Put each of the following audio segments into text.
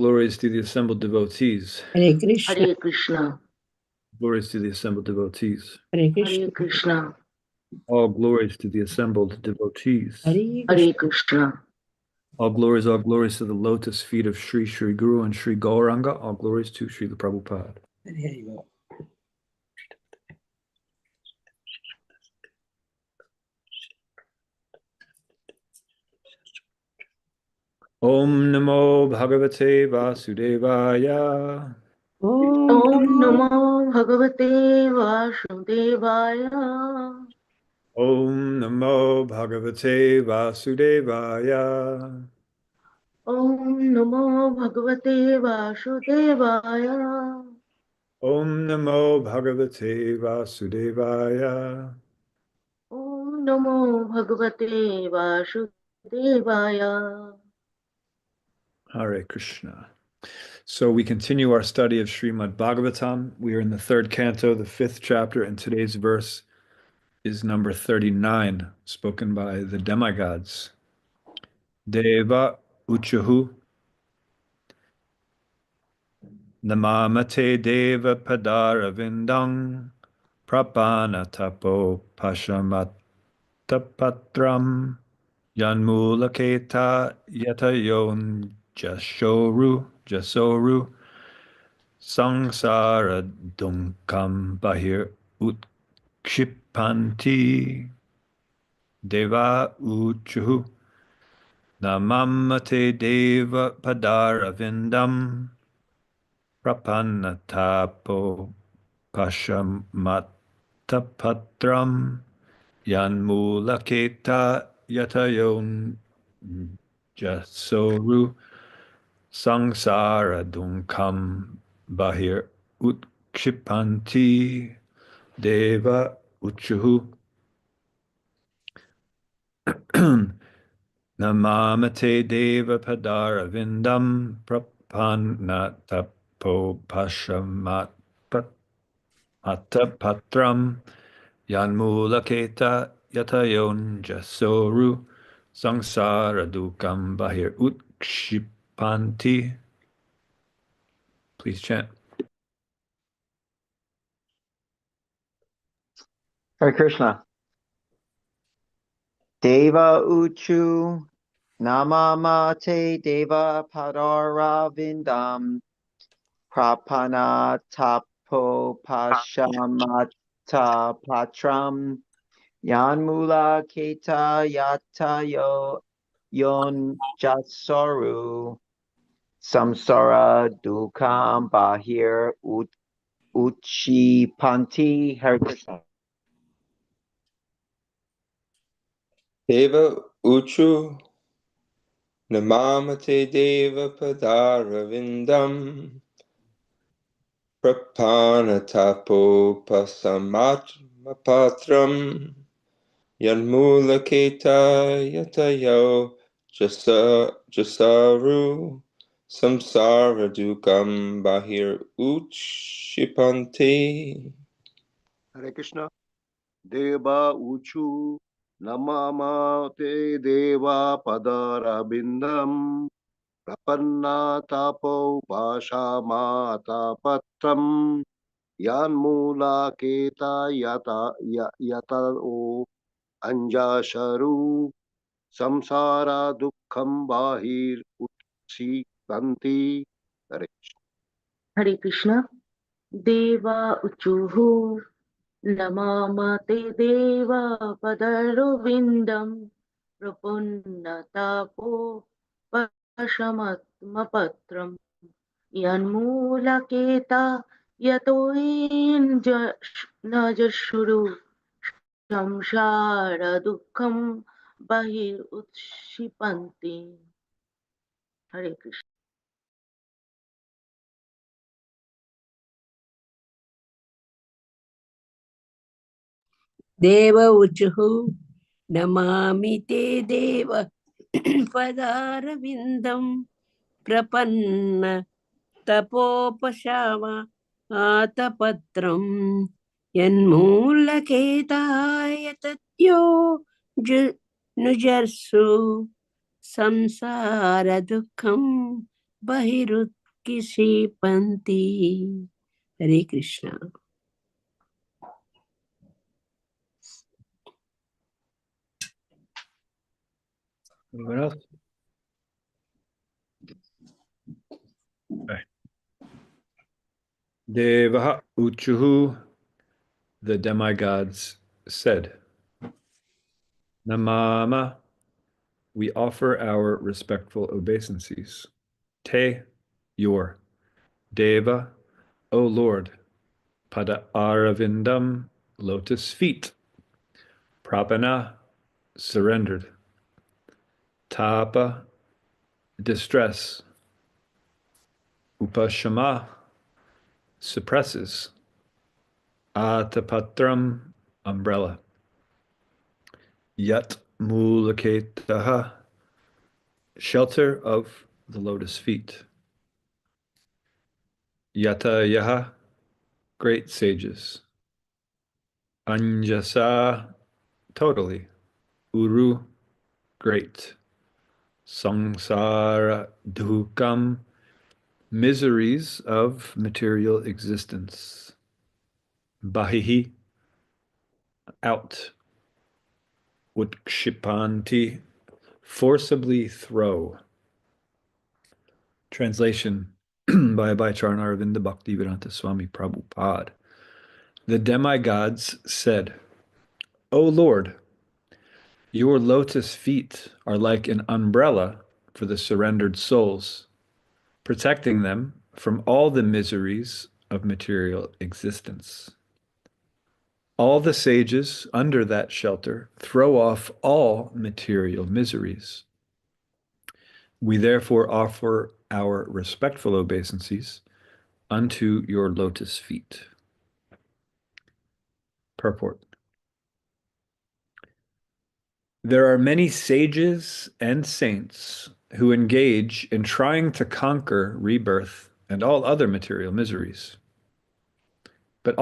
Glories to the assembled devotees. Hare Krishna. Hare Krishna. Glories to the assembled devotees. Hare Hare Krishna. Krishna. All glories to the assembled devotees. Hare Hare Krishna. Krishna. All glories to the lotus feet of Sri Sri Guru and Sri Gauranga. All glories to Srila Prabhupada. There you go. Om Namo Bhagavate Vasudevaya. Om Namo Bhagavate Vasudevaya. Om Namo Bhagavate Vasudevaya. Om Namo Bhagavate Vasudevaya. Om Namo Bhagavate Vasudevaya. Om Namo Bhagavate Vasudevaya. Hare Krishna. So we continue our study of Srimad Bhagavatam. We are in the third canto, the fifth chapter, and today's verse is number 39, spoken by the demigods. Deva Uchahu Namamate Deva Padaravindang Prapana Tapo Pashamatapatram Yanmulaketa Yatayon Jasoru Sangsara Dunkam Bahir Utshipanti Deva Uchuhu Namamate Deva Padaravindam Prapanatapo Pashamatapatram Yanmulaketa Yatayon Jasoru Sangsara Dunkam Bahir Utshipanti Deva Uchuhu Namamate Deva Padaravindam Prapanatapo Pashamatapatram Yanmulaketa Yatayon Jasoru Sangsara Dukam Bahir Utshipanti. Please chant. Hare Krishna. Deva Uchu Namamate Deva Padaravindam Prapana Tapo Pashamata Patram Yanmula Keta Yatayo Yon Jasoru Samsara Dukam Bahir Uchi Panti. Hare Krishna. Deva Uchu Namamate Deva Padaravindam Prapanatapo Pasamatmapatram Yanmulaketa Yatayo Jasaru Samsara Dukam Bahir Utshipanti. Hare Krishna. Deva Uchu Namamate Deva Padarabindam Prapanna Tapo Pashamata Patram Yanmula Keta Yata O Anjasharu Samsara Dukkham Bahir Utsi Kanti. Hare Krishna. Hare Krishna. Deva Uchuhu Namamate Deva Padaruvindam Prapunnatapo Pashamatmapatram Yanmulaketa Yatoin Najashuru Samsara Dukkham Bahir Utshipanti. Hare Krishna. Deva Uchuhu Namami Te Deva Padaravindam Prapanna Tapopashama Atapatram Yanmulaketaya Tatyo Nujarsu Samsara Dukkam बहिरुत्क्षिपन्ति. Hare Krishna. Anyone else? Okay. Devaha Uchuhu, the demigods said, Namama, we offer our respectful obeisances. Te, your. Deva, O Lord. Pada Aravindam, lotus feet. Prapana, surrendered. Tapa, distress. Upashama, suppresses. Atapatram, umbrella. Yat mulaketaha, shelter of the lotus feet. Yata yaha, great sages. Anjasa, totally. Uru, great. Samsara dukam, miseries of material existence. Bahihi, out. Utkshipanti, forcibly throw. Translation by Abhayacharya Aravinda Bhaktivedanta Swami Prabhupada. The demigods said, O Lord, your lotus feet are like an umbrella for the surrendered souls, protecting them from all the miseries of material existence. All the sages under that shelter throw off all material miseries. We therefore offer our respectful obeisances unto your lotus feet. Purport. There are many sages and saints who engage in trying to conquer rebirth and all other material miseries. But of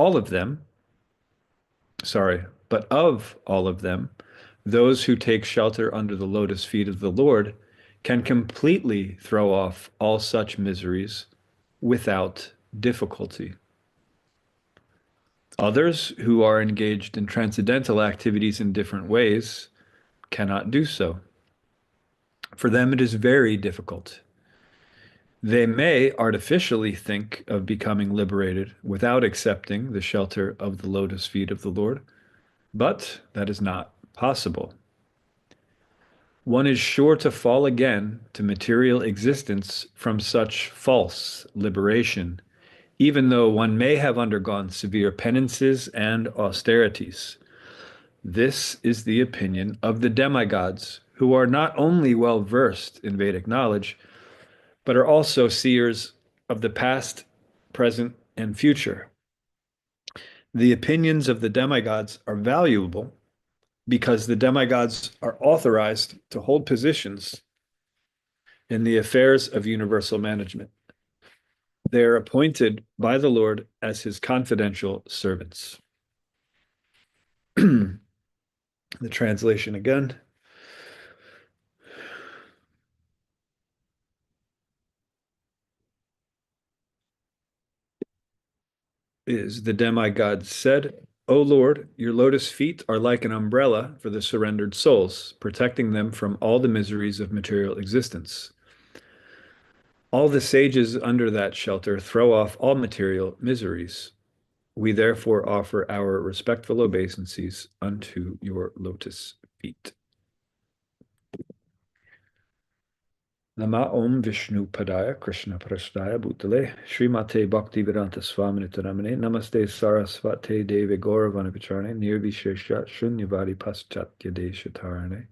all of them, those who take shelter under the lotus feet of the Lord can completely throw off all such miseries without difficulty. Others who are engaged in transcendental activities in different ways cannot do so. For them, it is very difficult. They may artificially think of becoming liberated without accepting the shelter of the lotus feet of the Lord, but that is not possible. One is sure to fall again to material existence from such false liberation, even though one may have undergone severe penances and austerities. This is the opinion of the demigods, who are not only well versed in Vedic knowledge, but are also seers of the past, present, and future. The opinions of the demigods are valuable because the demigods are authorized to hold positions in the affairs of universal management. They are appointed by the Lord as his confidential servants. The translation again. Is the demigod said, O Lord, your lotus feet are like an umbrella for the surrendered souls, protecting them from all the miseries of material existence. All the sages under that shelter throw off all material miseries. We therefore offer our respectful obeisances unto your lotus feet. Nama Om Vishnu Padaya Krishna Prasthaya Bhutale Srimate Bhaktivedanta Swamini Namane Namaste Sarasvate Deve Gauravana Vicharane Nirvishesha Shunyavadi Paschatya Deshatarane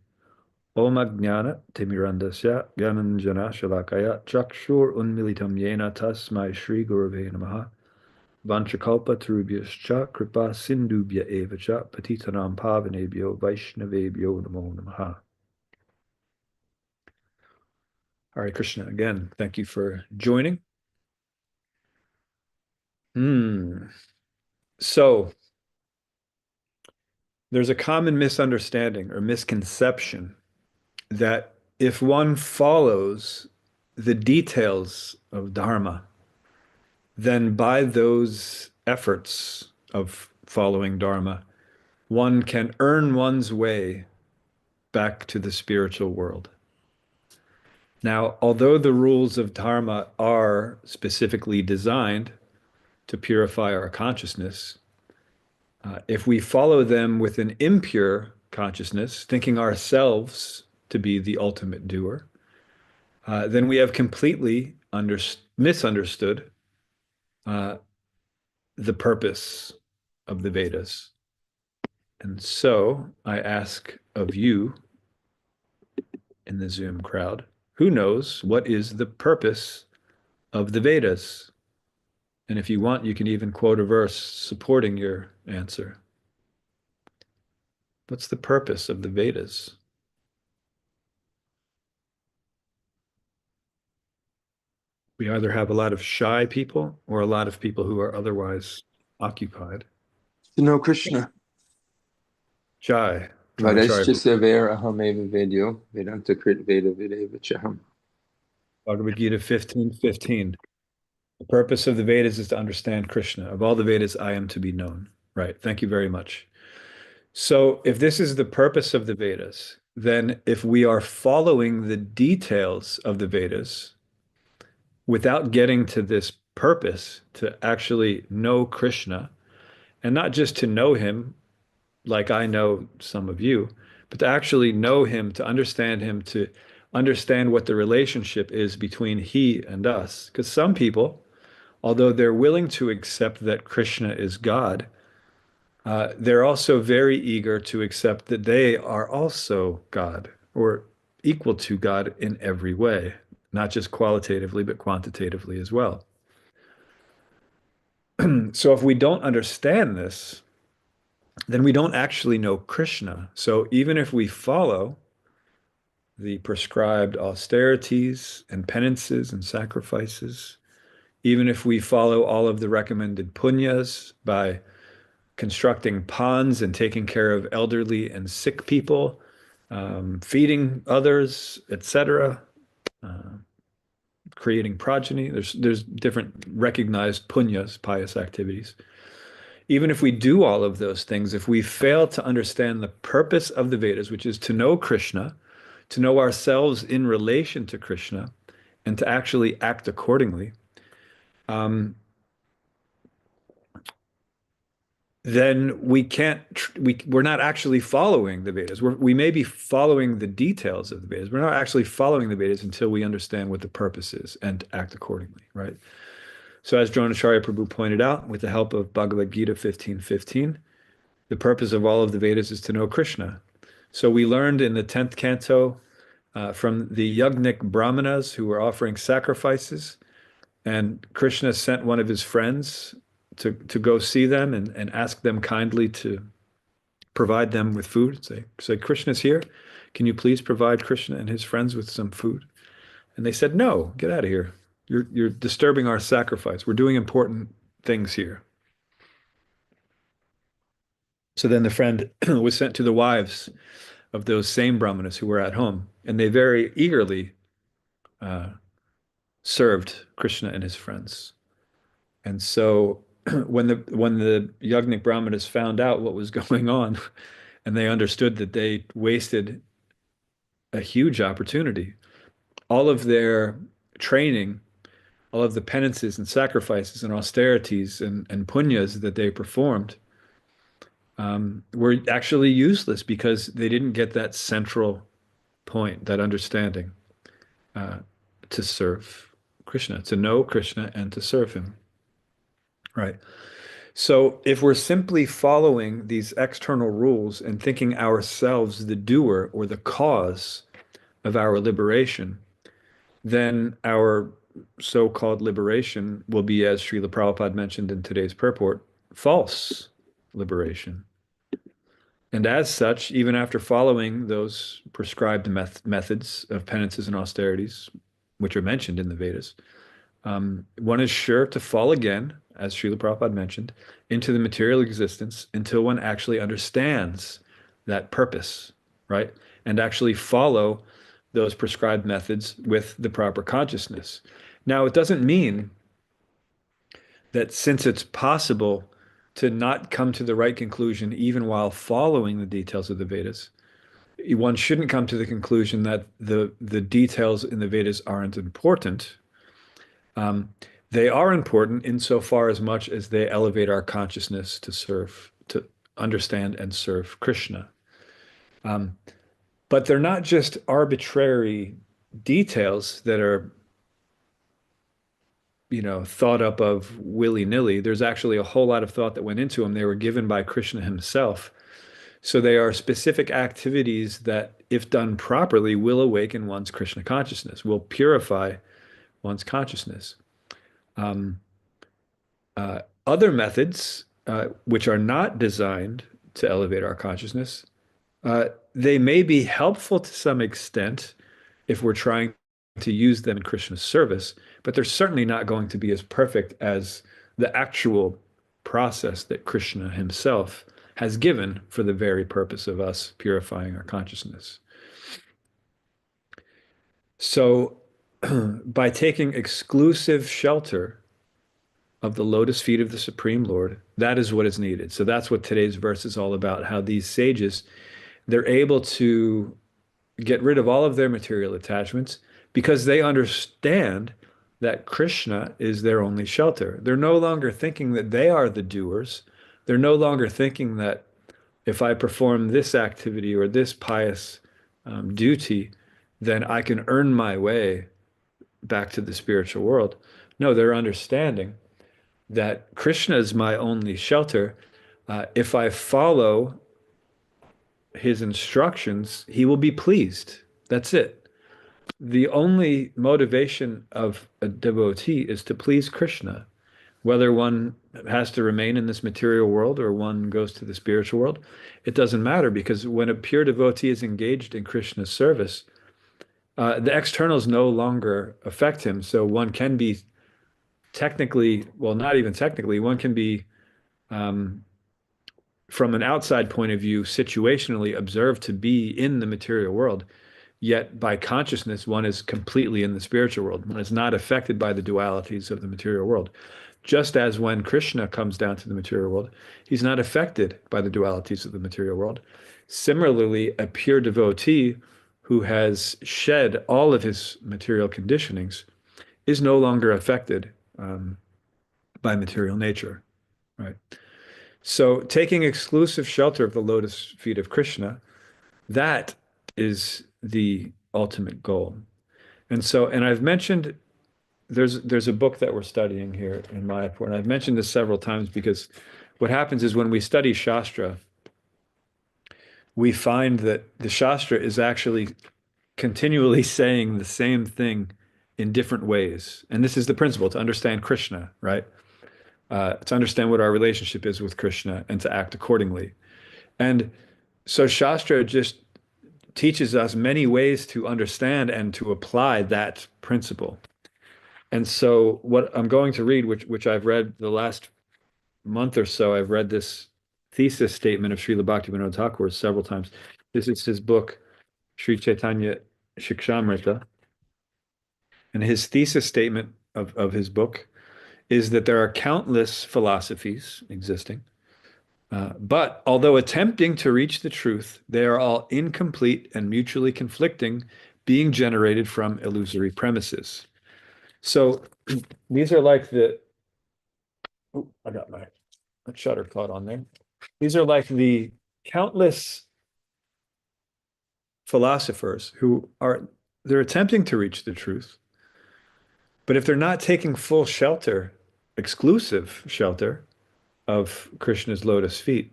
Om Ajnana Timirandasya Gyananjana Shalakaya Chakshur Unmilitam Yena Tasmai Shri Gurave Namaha Vanchakalpa Tarubhyascha Kripa Sindubhya Evacha Patitanam Pavanebhyo Vaishnavebhyo Namo Namaha. Hare Krishna again. Thank you for joining. So there's a common misunderstanding or misconception that if one follows the details of Dharma, then by those efforts of following Dharma, one can earn one's way back to the spiritual world. Now, although the rules of Dharma are specifically designed to purify our consciousness, if we follow them with an impure consciousness, thinking ourselves to be the ultimate doer, then we have completely misunderstood the purpose of the Vedas. And so I ask of you in the Zoom crowd, who knows what is the purpose of the Vedas? And if you want, you can even quote a verse supporting your answer. What's the purpose of the Vedas? We either have a lot of shy people or a lot of people who are otherwise occupied. To know Krishna. Shy. Parashcha Vera Aham Vedyo Vedanta Krit Veda Videva Chaham. Bhagavad Gita 15:15. The purpose of the Vedas is to understand Krishna. Of all the Vedas, I am to be known. Right. Thank you very much. So if this is the purpose of the Vedas, then if we are following the details of the Vedas without getting to this purpose to actually know Krishna, and not just to know him like I know some of you, but to actually know him, to understand what the relationship is between he and us. Because some people, although they're willing to accept that Krishna is God, they're also very eager to accept that they are also God or equal to God in every way, not just qualitatively, but quantitatively as well. So if we don't understand this, then we don't actually know Krishna. So even if we follow the prescribed austerities and penances and sacrifices, even if we follow all of the recommended punyas by constructing ponds and taking care of elderly and sick people, feeding others, etc., creating progeny. There's different recognized punyas, pious activities. Even if we do all of those things, if we fail to understand the purpose of the Vedas, which is to know Krishna, to know ourselves in relation to Krishna, and to actually act accordingly, then we're not actually following the Vedas. We may be following the details of the Vedas. We're not actually following the Vedas until we understand what the purpose is and act accordingly, right? So as Dronacharya Prabhu pointed out, with the help of Bhagavad Gita 15:15, the purpose of all of the Vedas is to know Krishna. So we learned in the 10th canto from the Yagnik Brahmanas who were offering sacrifices, and Krishna sent one of his friends to go see them and ask them kindly to provide them with food. Say, Krishna's here. Can you please provide Krishna and his friends with some food? And they said, no, get out of here. You're disturbing our sacrifice. We're doing important things here. So then the friend was sent to the wives of those same brahmanas who were at home, and they very eagerly served Krishna and his friends. And so when the Yagnik Brahmanas found out what was going on, and they understood that they wasted a huge opportunity, all of their training, all of the penances and sacrifices and austerities and punyas that they performed were actually useless because they didn't get that central point, that understanding to serve Krishna, to know Krishna and to serve him. Right. So if we're simply following these external rules and thinking ourselves the doer or the cause of our liberation, then our so-called liberation will be, as Srila Prabhupada mentioned in today's purport, false liberation. And as such, even after following those prescribed methods of penances and austerities, which are mentioned in the Vedas, one is sure to fall again, as Srila Prabhupada mentioned, into the material existence until one actually understands that purpose, right? And actually follow those prescribed methods with the proper consciousness. Now, it doesn't mean that since it's possible to not come to the right conclusion even while following the details of the Vedas, one shouldn't come to the conclusion that the details in the Vedas aren't important. They are important insofar as much as they elevate our consciousness to serve, to understand and serve Krishna. But they're not just arbitrary details that are, thought up of willy-nilly. There's actually a whole lot of thought that went into them. They were given by Krishna himself. So they are specific activities that, if done properly, will awaken one's Krishna consciousness, will purify one's consciousness. Other methods, which are not designed to elevate our consciousness, they may be helpful to some extent if we're trying to use them in Krishna's service, but they're certainly not going to be as perfect as the actual process that Krishna himself has given for the very purpose of us purifying our consciousness. So, by taking exclusive shelter of the lotus feet of the Supreme Lord, that is what is needed. So that's what today's verse is all about, how these sages, they're able to get rid of all of their material attachments because they understand that Krishna is their only shelter. They're no longer thinking that they are the doers. They're no longer thinking that if I perform this activity or this pious duty, then I can earn my way back to the spiritual world. No, they're understanding that Krishna is my only shelter. If I follow his instructions, he will be pleased. That's it. The only motivation of a devotee is to please Krishna. Whether one has to remain in this material world or one goes to the spiritual world, it doesn't matter, because when a pure devotee is engaged in Krishna's service, the externals no longer affect him. So one can be technically, well, not even technically, one can be, from an outside point of view, situationally observed to be in the material world. Yet by consciousness, one is completely in the spiritual world. One is not affected by the dualities of the material world. Just as when Krishna comes down to the material world, he's not affected by the dualities of the material world. Similarly, a pure devotee who has shed all of his material conditionings is no longer affected by material nature, right? So taking exclusive shelter of the lotus feet of Krishna, that is the ultimate goal. And I've mentioned there's a book that we're studying here in Mayapur, and I've mentioned this several times because what happens is when we study Shastra, we find that the Shastra is actually continually saying the same thing in different ways. And this is the principle to understand Krishna, right? To understand what our relationship is with Krishna and to act accordingly. And so Shastra just teaches us many ways to understand and to apply that principle. And so what I'm going to read, which I've read the last month or so, I've read this thesis statement of Srila Bhaktivinoda Thakur several times. This is his book, Sri Chaitanya Shikshamrita. And his thesis statement of his book is that there are countless philosophies existing, but although attempting to reach the truth, they are all incomplete and mutually conflicting, being generated from illusory premises. So these are like I got my shutter caught on there. These are like the countless philosophers they're attempting to reach the truth, but if they're not taking full shelter, exclusive shelter of Krishna's lotus feet,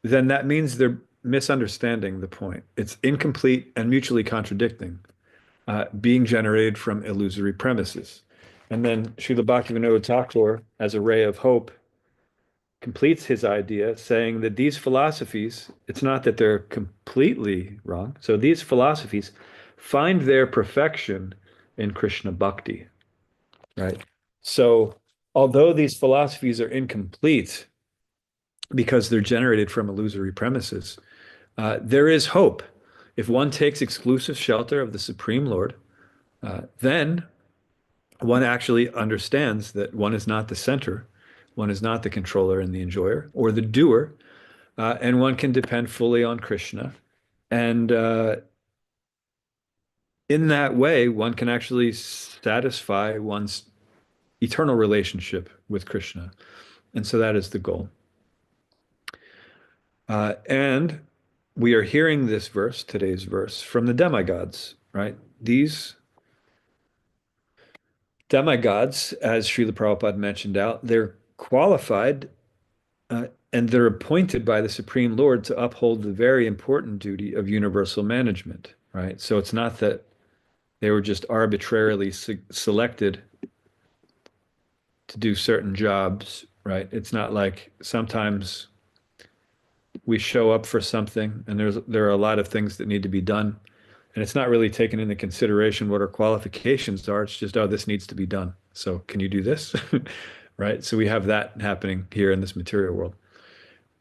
then that means they're misunderstanding the point. It's incomplete and mutually contradicting, being generated from illusory premises. And then Srila Bhaktivinoda Thakur, as a ray of hope, completes his idea saying that these philosophies, it's not that they're completely wrong. So these philosophies find their perfection in Krishna bhakti, right? So although these philosophies are incomplete because they're generated from illusory premises, there is hope if one takes exclusive shelter of the Supreme Lord, then one actually understands that one is not the center, one is not the controller and the enjoyer or the doer, and one can depend fully on Krishna. And in that way, one can actually satisfy one's eternal relationship with Krishna. And so that is the goal. And we are hearing this verse, today's verse, from the demigods, right? These demigods, as Srila Prabhupada mentioned out, they're qualified and they're appointed by the Supreme Lord to uphold the very important duty of universal management, right? So it's not that they were just arbitrarily selected to do certain jobs, right? It's not like sometimes we show up for something and there are a lot of things that need to be done, and it's not really taken into consideration what our qualifications are. It's just, oh, this needs to be done. So can you do this? Right? So we have that happening here in this material world.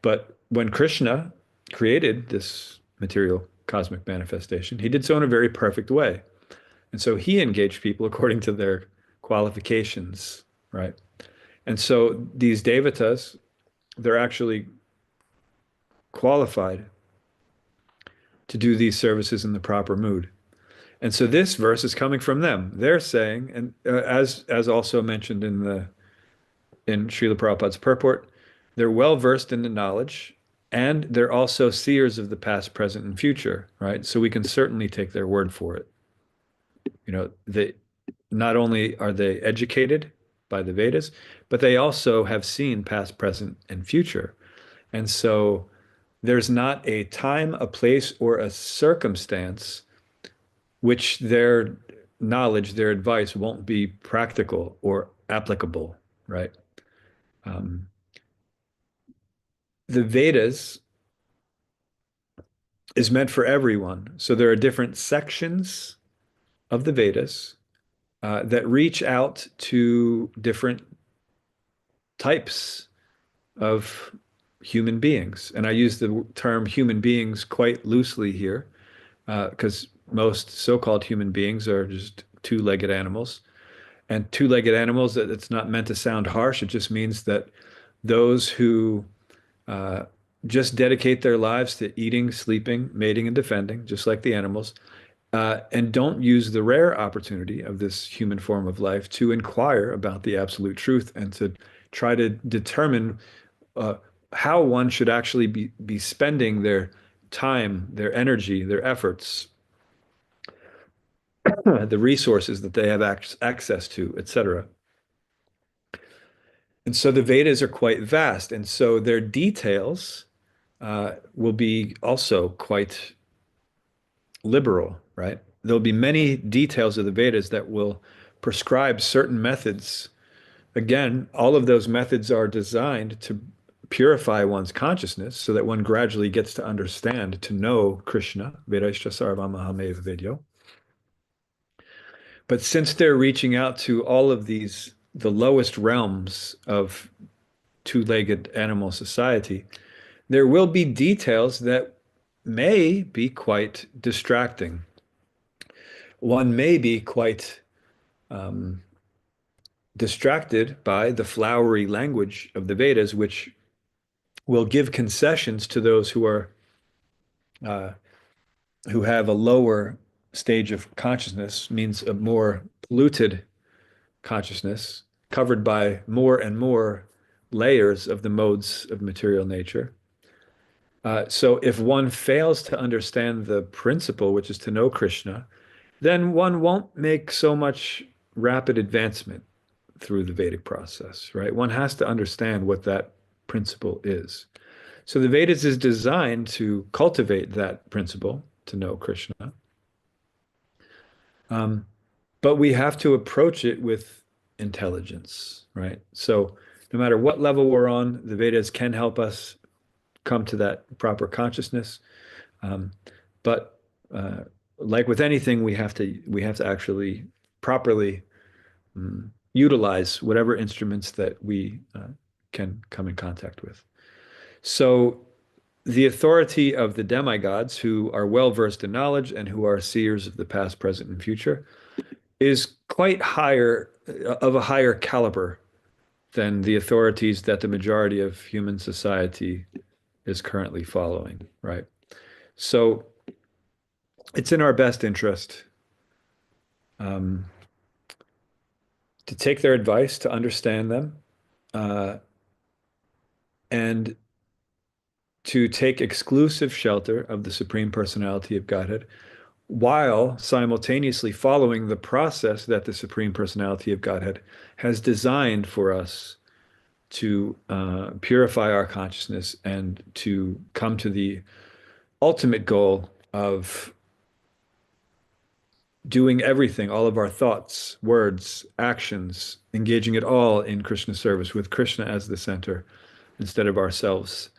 But when Krishna created this material cosmic manifestation, he did so in a very perfect way. And so he engaged people according to their qualifications, right? And so these devatas, they're actually qualified to do these services in the proper mood. And so this verse is coming from them. They're saying, and as also mentioned in Srila Prabhupada's purport, they're well versed in the knowledge, and they're also seers of the past, present, and future, right? So we can certainly take their word for it. You know, they not only are they educated by the Vedas, but they also have seen past, present, and future. And so there's not a time, a place, or a circumstance which their knowledge, their advice won't be practical or applicable, right? Um, the Vedas is meant for everyone. So there are different sections of the Vedas that reach out to different types of human beings. And I use the term human beings quite loosely here because most so-called human beings are just two-legged animals. And two-legged animals, it's not meant to sound harsh. It just means that those who uh, just dedicate their lives to eating, sleeping, mating, and defending, just like the animals, and don't use the rare opportunity of this human form of life to inquire about the absolute truth and to try to determine uh, how one should actually be spending their time, their energy, their efforts, the resources that they have access to, etc. And so the Vedas are quite vast, and so their details will be also quite liberal, right? There'll be many details of the Vedas that will prescribe certain methods. Again, all of those methods are designed to purify one's consciousness so that one gradually gets to understand, to know Krishna, Vedaischa Sarvamahameva Vidyo. But since they're reaching out to all of these, the lowest realms of two-legged animal society, there will be details that may be quite distracting. One may be quite distracted by the flowery language of the Vedas, which will give concessions to those uh, who have a lower stage of consciousness, means a more polluted consciousness, covered by more and more layers of the modes of material nature. So if one fails to understand the principle, which is to know Krishna, then one won't make so much rapid advancement through the Vedic process, right? One has to understand what that principle is. So the Vedas is designed to cultivate that principle, to know Krishna. But we have to approach it with intelligence, right? So no matter what level we're on, the Vedas can help us come to that proper consciousness. But like with anything, we have to actually properly utilize whatever instruments that we can come in contact with. So the authority of the demigods, who are well versed in knowledge and who are seers of the past, present, and future, is quite higher, of a higher caliber than the authorities that the majority of human society is currently following, right? So it's in our best interest um, to take their advice, to understand them, uh, and to take exclusive shelter of the Supreme Personality of Godhead while simultaneously following the process that the Supreme Personality of Godhead has designed for us to purify our consciousness and to come to the ultimate goal of doing everything, all of our thoughts, words, actions, engaging it all in Krishna service with Krishna as the center instead of ourselves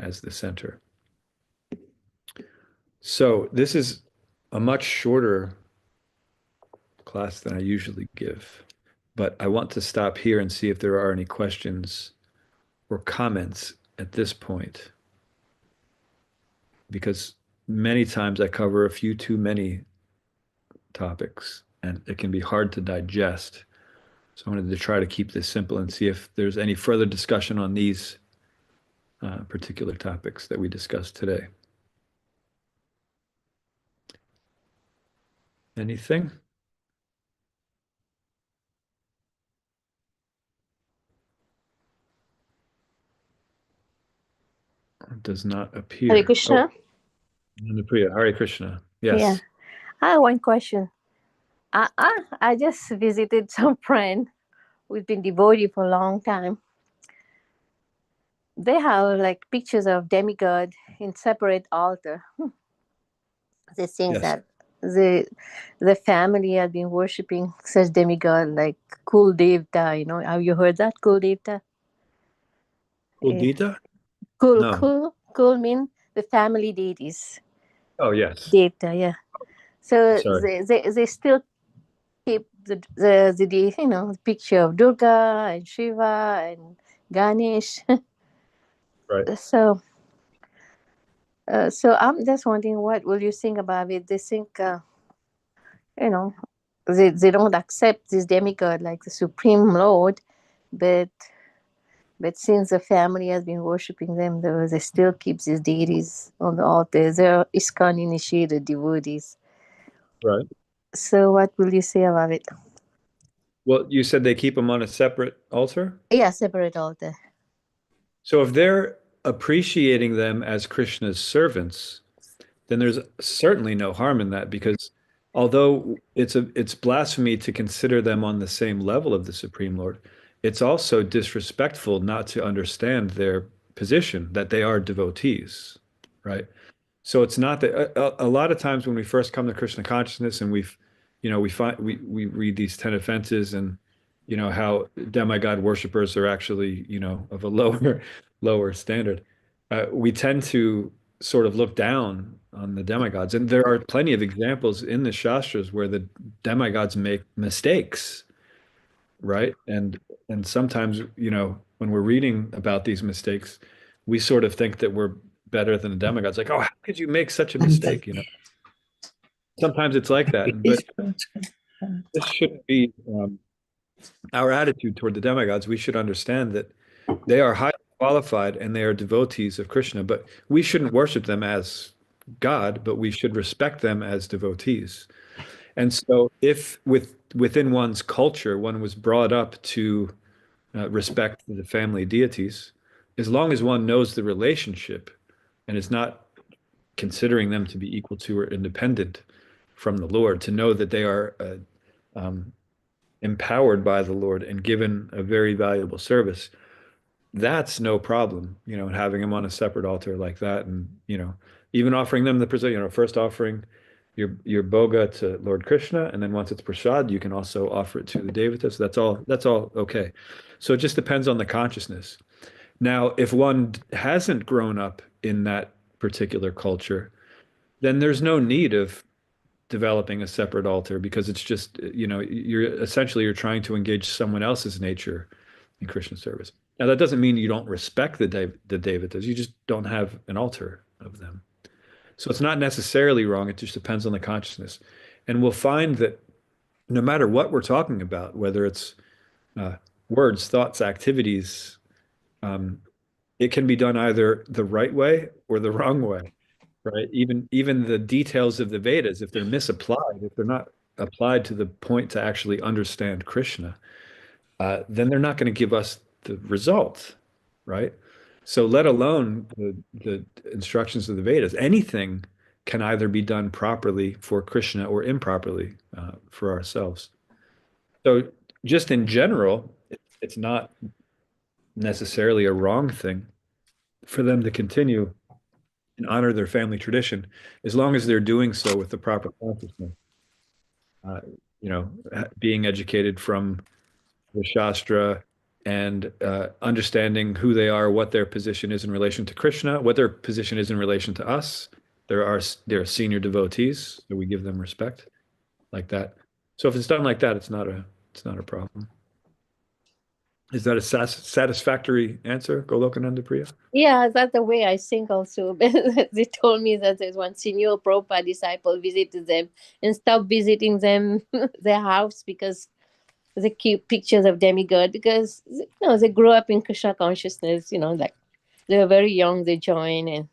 as the center. So this is a much shorter class than I usually give, but I want to stop here and see if there are any questions or comments at this point, because many times I cover a few too many topics and it can be hard to digest. So I wanted to try to keep this simple and see if there's any further discussion on these particular topics that we discussed today. Anything? It does not appear. Hare Krishna. Priya, Hare Krishna. Yes. Yeah. I have one question. I just visited some friend who's been devotee for a long time. They have like pictures of demigod in separate altar. They think Yes. that the family has been worshipping such demigod like Kul Devta. Have you heard that Kul Devta? Udita? Kul No. Kul mean the family deities. Oh, yes. Devta, yeah. So Sorry. they still keep the picture of Durga and Shiva and Ganesh. Right. So I'm just wondering, what will you think about it? They think, you know, they don't accept this demigod like the Supreme Lord, but since the family has been worshipping them, they still keep these deities on the altar. They're ISKCON initiated devotees. Right. So what will you say about it? Well, you said they keep them on a separate altar? Yeah, separate altar. So if they're appreciating them as Krishna's servants, then there's certainly no harm in that, because although it's blasphemy to consider them on the same level of the Supreme Lord, it's also disrespectful not to understand their position, that they are devotees, right? So it's not that a lot of times when we first come to Krishna consciousness and we read these 10 offenses and how demigod worshipers are actually of a lower standard. We tend to sort of look down on the demigods, and there are plenty of examples in the Shastras where the demigods make mistakes, right? And sometimes when we're reading about these mistakes, we sort of think that we're better than the demigods. Like, oh, how could you make such a mistake? Sometimes it's like that, but this shouldn't be our attitude toward the demigods. We should understand that they are highly qualified and they are devotees of Krishna, but we shouldn't worship them as God, but we should respect them as devotees. And so if within one's culture, one was brought up to respect the family deities, as long as one knows the relationship and is not considering them to be equal to or independent from the Lord, to know that they are empowered by the Lord and given a very valuable service, that's no problem, and having them on a separate altar like that, and even offering them the prasad, first offering your boga to Lord Krishna, and then once it's prasad, you can also offer it to the devatas. That's all okay. So it just depends on the consciousness. Now, if one hasn't grown up in that particular culture, then there's no need of developing a separate altar, because it's just, you're trying to engage someone else's nature in Krishna service. Now, that doesn't mean you don't respect the Devatas. You just don't have an altar of them. So it's not necessarily wrong. It just depends on the consciousness. And we'll find that no matter what we're talking about, whether it's uh, words, thoughts, activities, um, it can be done either the right way or the wrong way, right? Even the details of the Vedas, if they're misapplied, if they're not applied to the point to actually understand Krishna, then they're not going to give us the result, right? So let alone the instructions of the Vedas, anything can either be done properly for Krishna or improperly for ourselves. So just in general, it's not necessarily a wrong thing for them to continue and honor their family tradition as long as they're doing so with the proper consciousness. Uh, being educated from the Shastra and understanding who they are, what their position is in relation to Krishna, what their position is in relation to us. There are senior devotees, so we give them respect like that. So if it's done like that, it's not a problem. Is that a satisfactory answer, Golokananda Priya? Yeah, that's the way I think also. They told me that there's one senior Prabhupada disciple visited them and stopped visiting them, their house, because they keep pictures of demigod, because they grew up in Krishna consciousness, like they were very young, they joined,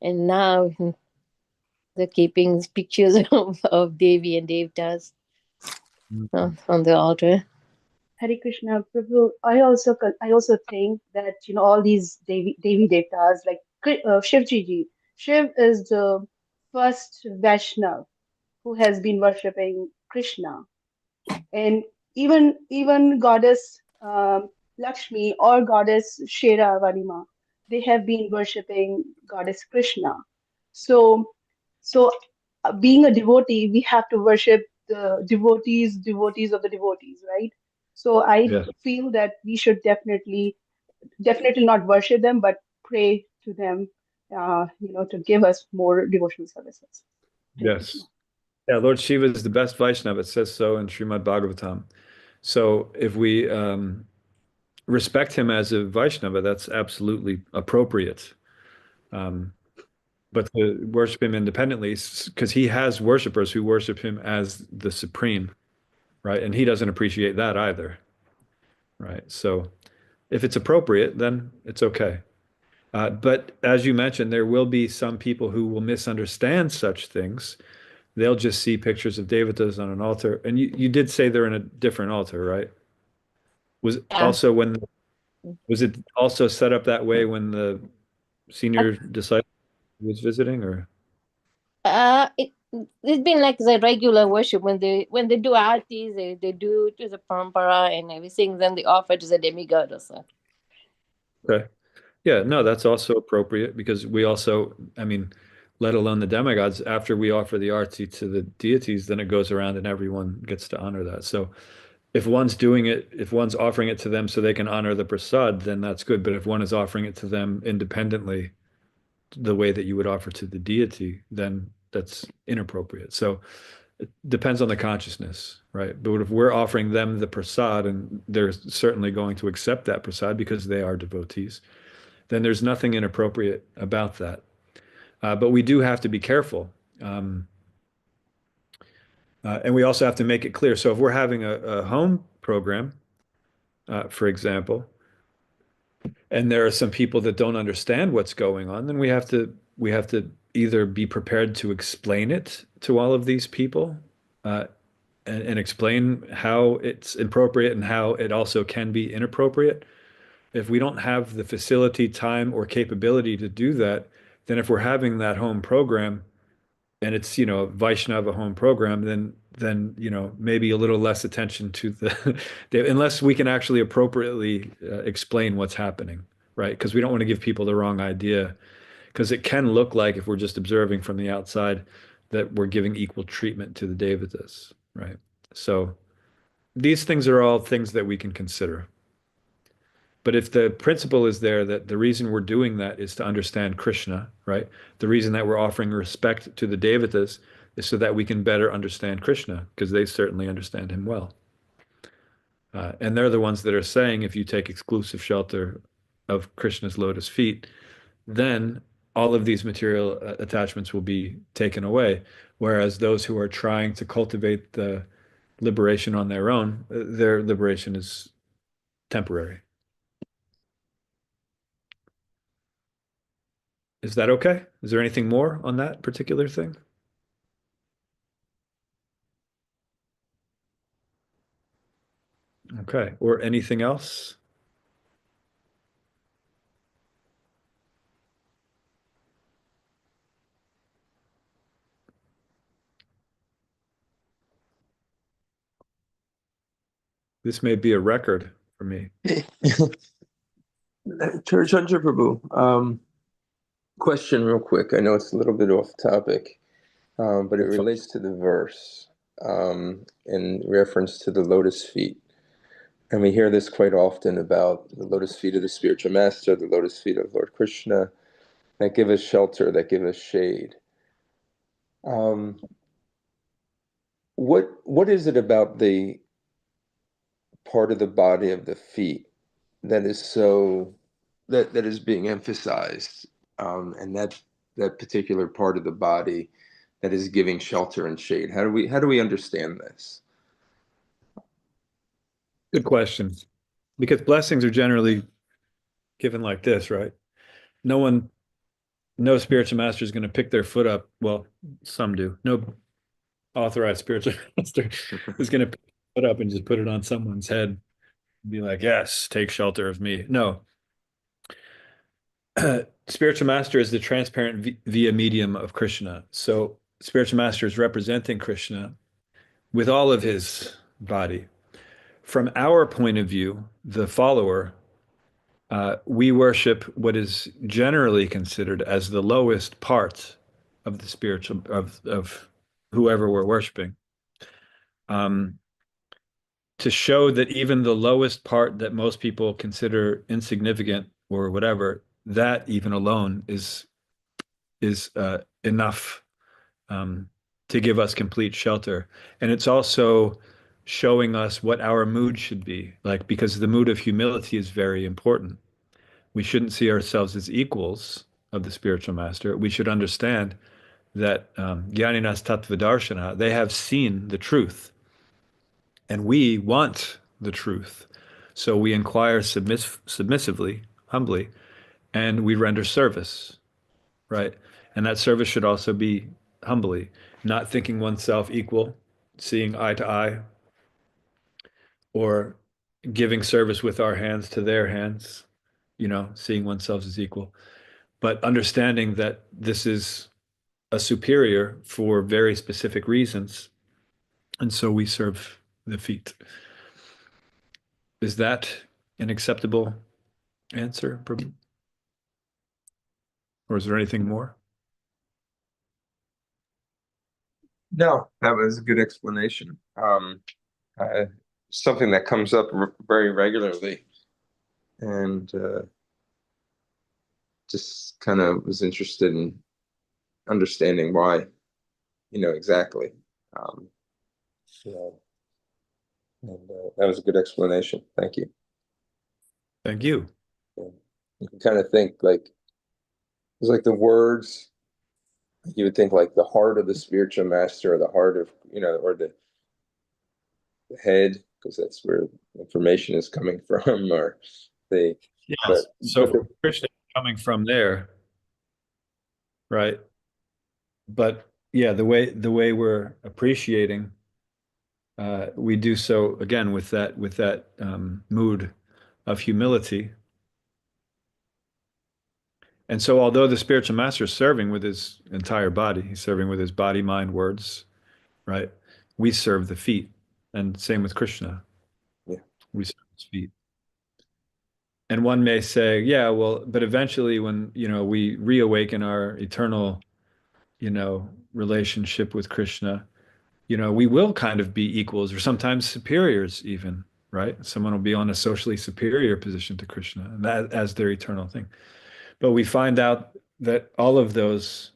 and now they're keeping pictures of Devi and Devtas on the altar. Hare Krishna, Prabhu. I also think that all these Devi Devtas like Shivji ji. Shiv is the first Vaishnav who has been worshipping Krishna, and even goddess Lakshmi or goddess Shera Varima, they have been worshipping goddess Krishna. So being a devotee, we have to worship the devotees of the devotees, right? So I Yes. feel that we should definitely not worship them, but pray to them, to give us more devotional services. Hare Krishna. Yes. Yeah, Lord Shiva is the best Vaishnava. It says so in Srimad Bhagavatam. So if we respect him as a Vaishnava, that's absolutely appropriate. Um, but to worship him independently, because he has worshipers who worship him as the supreme, right? And he doesn't appreciate that either, right? So if it's appropriate, then it's okay. But as you mentioned, there will be some people who will misunderstand such things. They'll just see pictures of devatas on an altar. And you did say they're in a different altar, right? Was Yeah. also when was it also set up that way when the senior disciple was visiting, or? It's been like the regular worship when they do artis, they do to the parampara and everything, then they offer to the demigod also. Okay. Yeah, no, that's also appropriate because we also, I mean, let alone the demigods, after we offer the arti to the deities, then it goes around and everyone gets to honor that. So if one's doing it, if one's offering it to them so they can honor the prasad, then that's good. But if one is offering it to them independently, the way that you would offer to the deity, then that's inappropriate. So it depends on the consciousness, right? But if we're offering them the prasad and they're certainly going to accept that prasad because they are devotees, then there's nothing inappropriate about that. But we do have to be careful. And we also have to make it clear. So if we're having a home program, for example, and there are some people that don't understand what's going on, then we have to either be prepared to explain it to all of these people, and explain how it's appropriate and how it also can be inappropriate. If we don't have the facility, time, or capability to do that, then if we're having that home program and it's, a Vaishnava home program, then maybe a little less attention to unless we can actually appropriately explain what's happening, right? Because we don't want to give people the wrong idea, because it can look like if we're just observing from the outside that we're giving equal treatment to the devatas, right? So these things are all things that we can consider. But if the principle is there that the reason we're doing that is to understand Krishna, right? The reason that we're offering respect to the devatas is so that we can better understand Krishna, because they certainly understand him well. And they're the ones that are saying if you take exclusive shelter of Krishna's lotus feet, then all of these material attachments will be taken away. Whereas those who are trying to cultivate the liberation on their own, their liberation is temporary. Is that okay? Is there anything more on that particular thing? Okay. Or anything else? This may be a record for me. Chandra Prabhu, question real quick. I know it's a little bit off topic, but it relates to the verse in reference to the lotus feet. And we hear this quite often about the lotus feet of the spiritual master, the lotus feet of Lord Krishna, that give us shelter, that give us shade. What is it about the part of the body of the feet that is so that is being emphasized, and that particular part of the body that is giving shelter and shade? How do we understand this? Good question. Because blessings are generally given like this, right? No spiritual master is going to pick their foot up. Well, some do. No authorized spiritual master is going to pick it up and just put it on someone's head and be like, yes, take shelter of me. No. Spiritual master is the transparent via medium of Krishna. So spiritual master is representing Krishna with all of his body. From our point of view, the follower, we worship what is generally considered as the lowest part of the spiritual of whoever we're worshiping. To show that even the lowest part that most people consider insignificant or whatever, that even alone is enough to give us complete shelter. And it's also showing us what our mood should be like, because the mood of humility is very important. We shouldn't see ourselves as equals of the spiritual master. We should understand that Jnaninas Tattva Darshana, they have seen the truth, and we want the truth. So we inquire submissively, humbly, and we render service, right? And that service should also be humbly, not thinking oneself equal, seeing eye to eye, or giving service with our hands to their hands, seeing oneself as equal, but understanding that this is a superior for very specific reasons. And so we serve the feet. Is that an acceptable answer, Prabhu? Or is there anything more? No, that was a good explanation. Something that comes up very regularly, and just kind of was interested in understanding why, exactly. Yeah, and that was a good explanation. Thank you. Thank you. Yeah. You can kind of think like it's like the words. You would think like the heart of the spiritual master, or the heart of or the head, because that's where information is coming from, or the Yes. So Krishna is coming from there, right? But yeah, the way we're appreciating, we do so again with that mood of humility. And so, although the spiritual master is serving with his entire body, he's serving with his body, mind, words, right? We serve the feet, and same with Krishna. Yeah, we serve his feet. And one may say, yeah, well, but eventually, when we reawaken our eternal, relationship with Krishna, we will kind of be equals or sometimes superiors, even, right? Someone will be on a socially superior position to Krishna, and that as their eternal thing. But we find out that all of those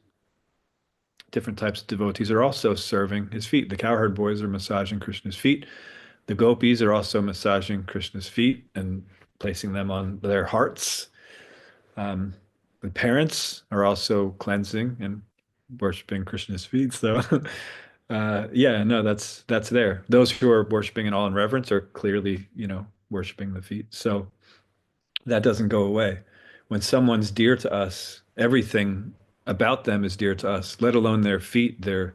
different types of devotees are also serving his feet. The cowherd boys are massaging Krishna's feet. The gopis are also massaging Krishna's feet and placing them on their hearts. The parents are also cleansing and worshiping Krishna's feet. So, yeah, no, that's there. Those who are worshiping in awe and reverence are clearly, worshiping the feet. So that doesn't go away. When someone's dear to us, everything about them is dear to us, let alone their feet, their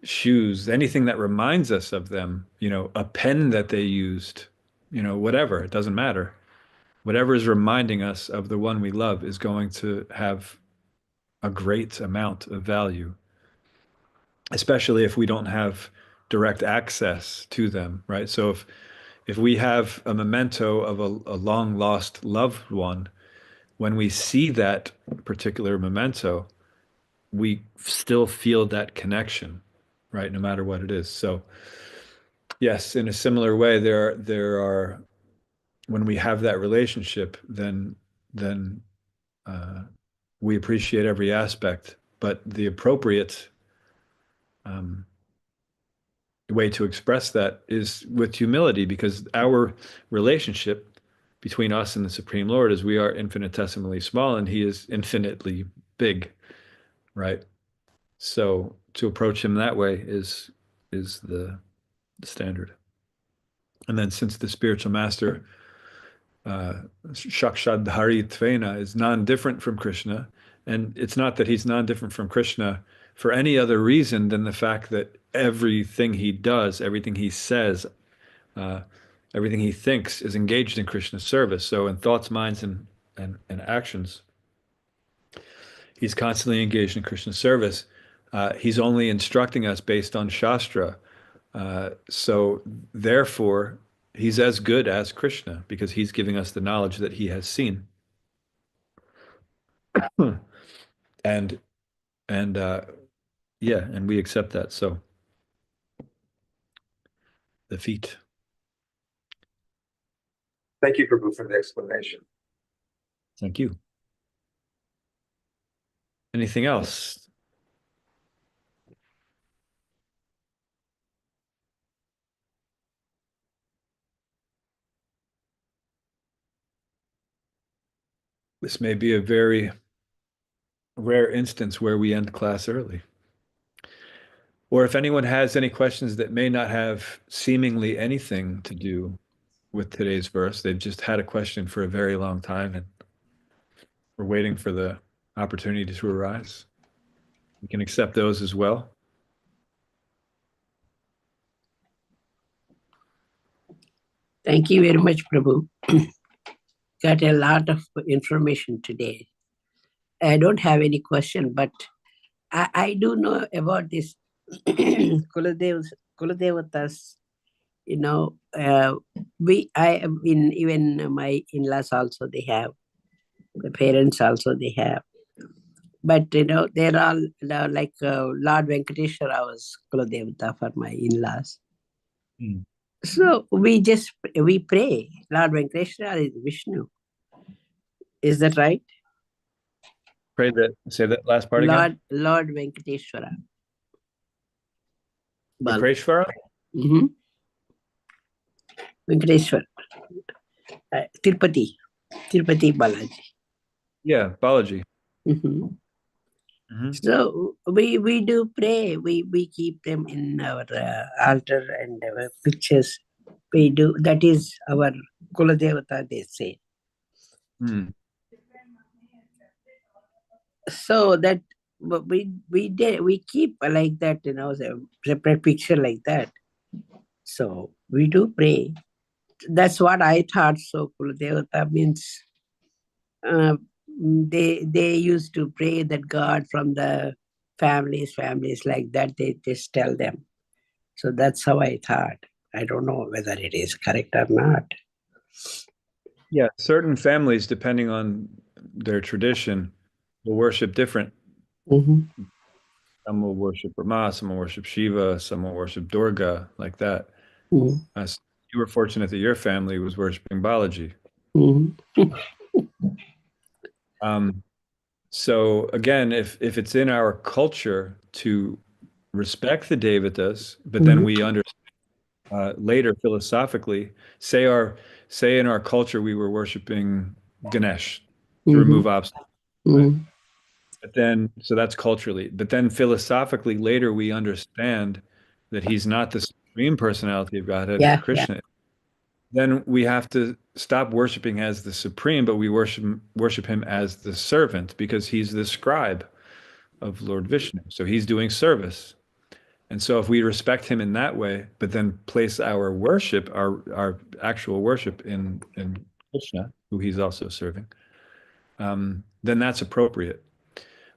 shoes, anything that reminds us of them, a pen that they used, whatever, it doesn't matter. Whatever is reminding us of the one we love is going to have a great amount of value, especially if we don't have direct access to them, right? So if we have a memento of a long lost loved one, when we see that particular memento, we still feel that connection, right? No matter what it is. So yes, in a similar way, there are when we have that relationship, then we appreciate every aspect, but the appropriate way to express that is with humility, because our relationship between us and the Supreme Lord is we are infinitesimally small and He is infinitely big, right? So to approach Him that way is the standard. And then since the spiritual master Shakshadhari Tvena is non-different from Krishna, and it's not that he's non-different from Krishna for any other reason than the fact that everything he does, everything he says, uh, everything he thinks is engaged in Krishna's service. So in thoughts, minds, and actions, he's constantly engaged in Krishna's service. He's only instructing us based on Shastra. So therefore, he's as good as Krishna because he's giving us the knowledge that he has seen. And yeah, and we accept that. So the feet. Thank you, Prabhu, for the explanation. Thank you. Anything else? This may be a very rare instance where we end class early. Or if anyone has any questions that may not have seemingly anything to do with today's verse, they've just had a question for a very long time and we're waiting for the opportunity to arise. We can accept those as well. Thank you very much, Prabhu. Got a lot of information today. I don't have any question, but I do know about this Kuladevatas. Even my in-laws also they have, the parents also they have. But they're all like Lord Venkateshwara was Kuladevata for my in-laws. Mm. So we pray, Lord Venkateshwara is Vishnu. Is that right? Say that last part again. Lord Venkateshwara. Vikreshvara? Mm-hmm. Venkateshwara. Tirupati Balaji. Yeah, Balaji. Mm-hmm. Mm-hmm. So we do pray. We keep them in our altar and our pictures. We do. That is our Kuladevata, they say. Mm. So that we keep like that, a separate picture like that. So we do pray. That's what I thought. So Kuladevata means they used to pray that God from the families like that. They just tell them. So that's how I thought. I don't know whether it is correct or not. Yeah, certain families, depending on their tradition, will worship different. Mm-hmm. Some will worship Brahma, some will worship Shiva, some will worship Durga, like that. Mm-hmm. So you were fortunate that your family was worshiping Balaji. Mm-hmm. So again, if it's in our culture to respect the Devatas, but then we understand later philosophically, say in our culture we were worshiping Ganesh, to remove obstacles. Mhm. But then, so that's culturally. But then philosophically, later we understand that he's not the supreme personality of Godhead, Yeah, yeah, Krishna. Then we have to stop worshiping as the supreme, but we worship him as the servant because he's the scribe of Lord Vishnu. So he's doing service. And so if we respect him in that way, but then place our worship, our actual worship in Krishna, who he's also serving, then that's appropriate.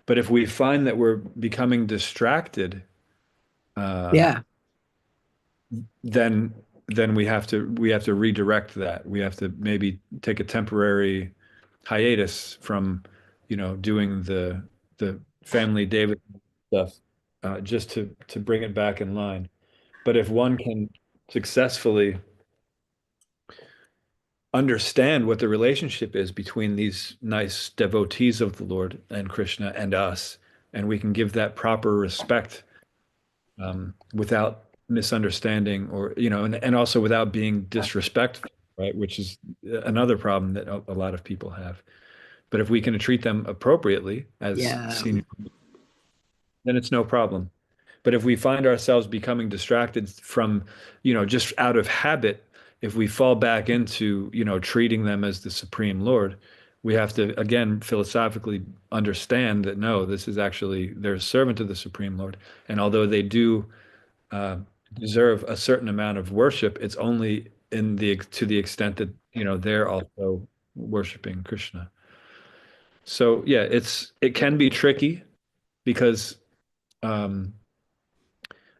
But if we find that we're becoming distracted, yeah, then we have to redirect that. We have to maybe take a temporary hiatus from, doing the family David stuff, just to bring it back in line. But if one can successfully understand what the relationship is between these nice devotees of the Lord and Krishna and us, and we can give that proper respect, without misunderstanding or, and also without being disrespectful, right? Which is another problem that a lot of people have. But if we can treat them appropriately as yeah, senior, then it's no problem. But if we find ourselves becoming distracted from, just out of habit, if we fall back into, treating them as the supreme Lord, we have to, again, philosophically understand that no, this is actually, they're a servant of the supreme Lord. And although they do uh, deserve a certain amount of worship, it's only to the extent that, they're also worshiping Krishna. So yeah, it can be tricky because, um,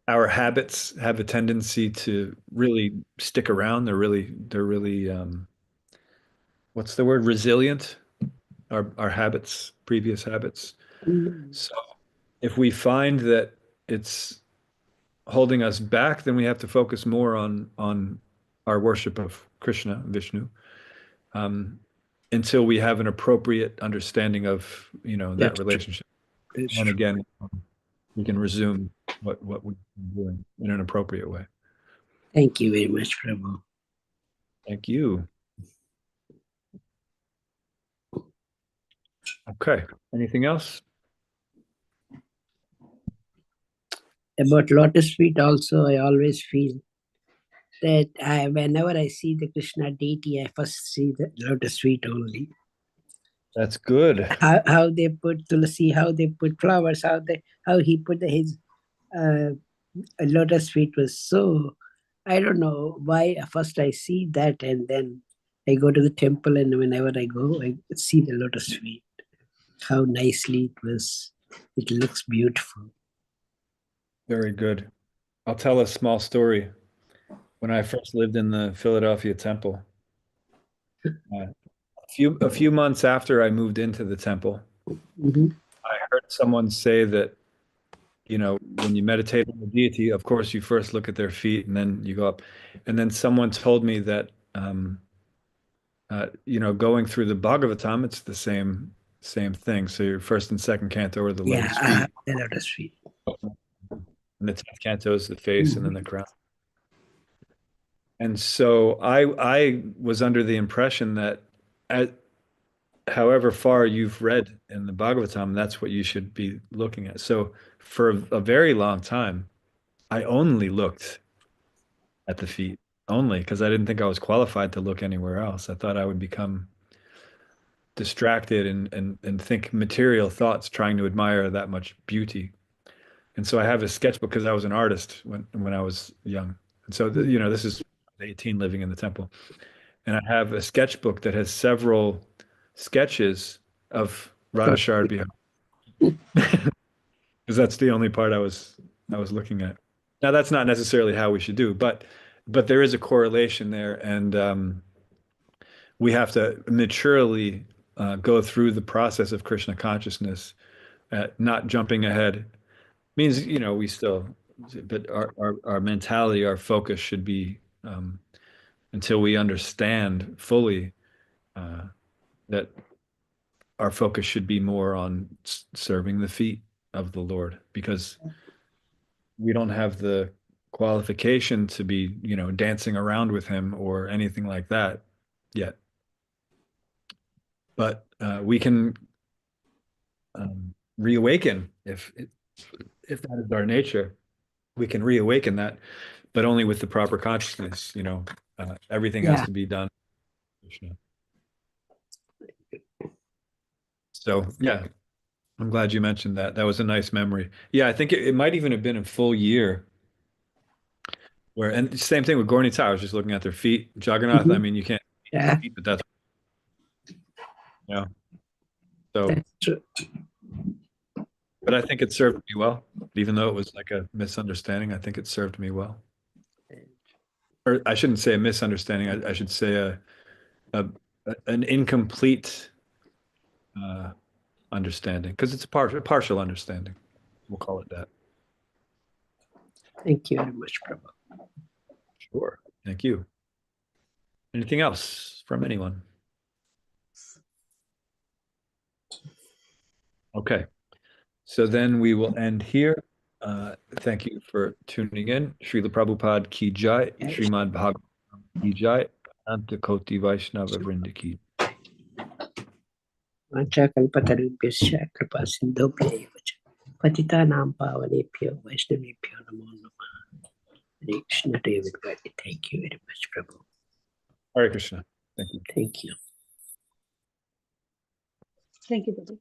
our habits have a tendency to really stick around. They're really what's the word? Resilient. Our habits, previous habits. Mhm. So if we find that it's holding us back, then we have to focus more on our worship of Krishna, Vishnu, um, until we have an appropriate understanding of, that That's true. relationship. That's And true. again, we can resume what we've been doing in an appropriate way. Thank you very much, Prabhu. Thank you. Okay. Anything else? About lotus feet also, I always feel that whenever I see the Krishna deity, I first see the lotus feet only. That's good. How they put tulsi, how they put flowers, how he put his uh, lotus feet was so. I don't know why. First I see that, and then I go to the temple, and whenever I go, I see the lotus feet. How nicely it was. It looks beautiful. Very good. I'll tell a small story. When I first lived in the Philadelphia temple, a few months after I moved into the temple, Mhm. I heard someone say that, when you meditate on the deity, of course, you first look at their feet and then you go up. And then someone told me that, going through the Bhagavatam, it's the same thing. So your first and second canto are the Yeah, lotus feet, the lotus feet. and the 10th canto is the face, and then Mhm. the crown. And so I was under the impression that, at, however far you've read in the Bhagavatam, that's what you should be looking at. So for a very long time, I only looked at the feet, only because I didn't think I was qualified to look anywhere else. I thought I would become distracted and think material thoughts trying to admire that much beauty. And so I have a sketchbook because I was an artist when I was young. And so, this is 18 living in the temple. And I have a sketchbook that has several sketches of Radhashard Bihar, because that's the only part I was looking at. Now that's not necessarily how we should do, but there is a correlation there, and we have to maturely go through the process of Krishna consciousness, not jumping ahead. Means, we still, but our mentality, our focus should be, until we understand fully, uh, that our focus should be more on serving the feet of the Lord, because we don't have the qualification to be, dancing around with him or anything like that yet. But we can reawaken if that is our nature. We can reawaken that, but only with the proper consciousness. Everything has Yeah. to be done. So yeah, I'm glad you mentioned that. That was a nice memory. Yeah, I think it might even have been a full year. And same thing with Gornita. I was just looking at their feet. Jagannath, I mean, you can't see Yeah, feet, but that's so. that's true. But I think it served me well, even though it was like a misunderstanding. I think it served me well. Or I shouldn't say a misunderstanding. I should say an incomplete understanding, because it's a partial understanding. We'll call it that. Thank you very much, Prabhu. Sure. Thank you. Anything else from anyone? Okay. So then we will end here. Thank you for tuning in. Srila Prabhupada Ki Jai, Srimad Bhagavatam Ki Jai, Ananta Koti Vaishnava Vrinda Ki. वाञ्छाकल्पतरुभ्यश्च कृपा सिन्धुभ्यैव च पतितानां पावनेभ्यो वैष्णवेभ्यो नमो नमः. Hare Krishna to everybody. Thank you very much, Prabhu. Hare Krishna. Thank you. Thank you. Thank you, Prabhu.